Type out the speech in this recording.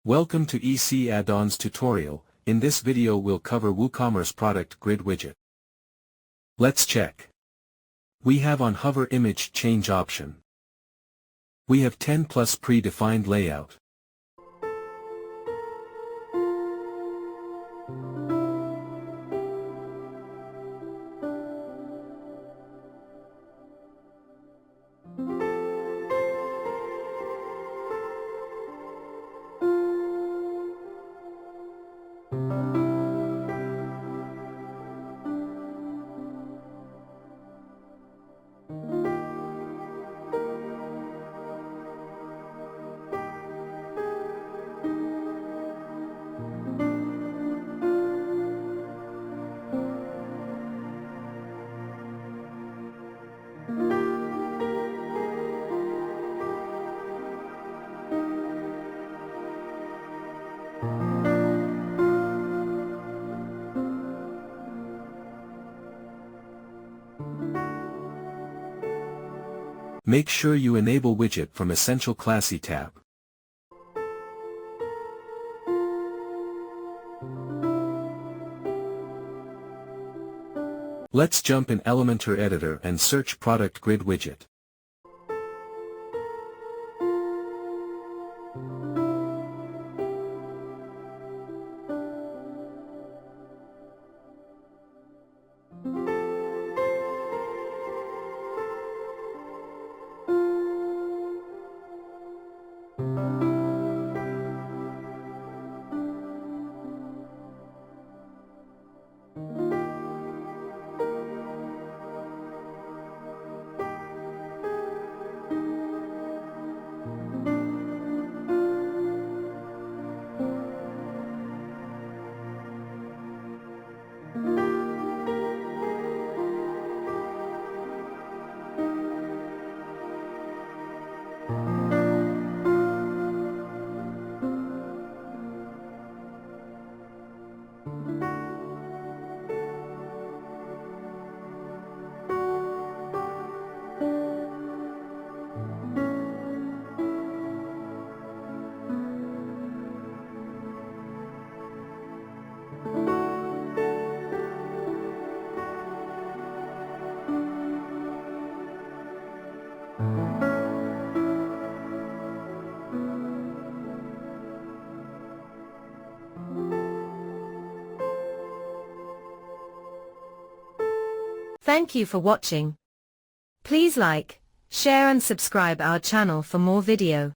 Welcome to EC Addons tutorial. In this video we'll cover WooCommerce product grid widget. Let's check. We have on hover image change option. We have 10 plus predefined layout. Make sure you enable widget from Essential Classy tab. Let's jump in Elementor editor and search product grid widget. Thank you for watching. Please like, share and subscribe our channel for more video.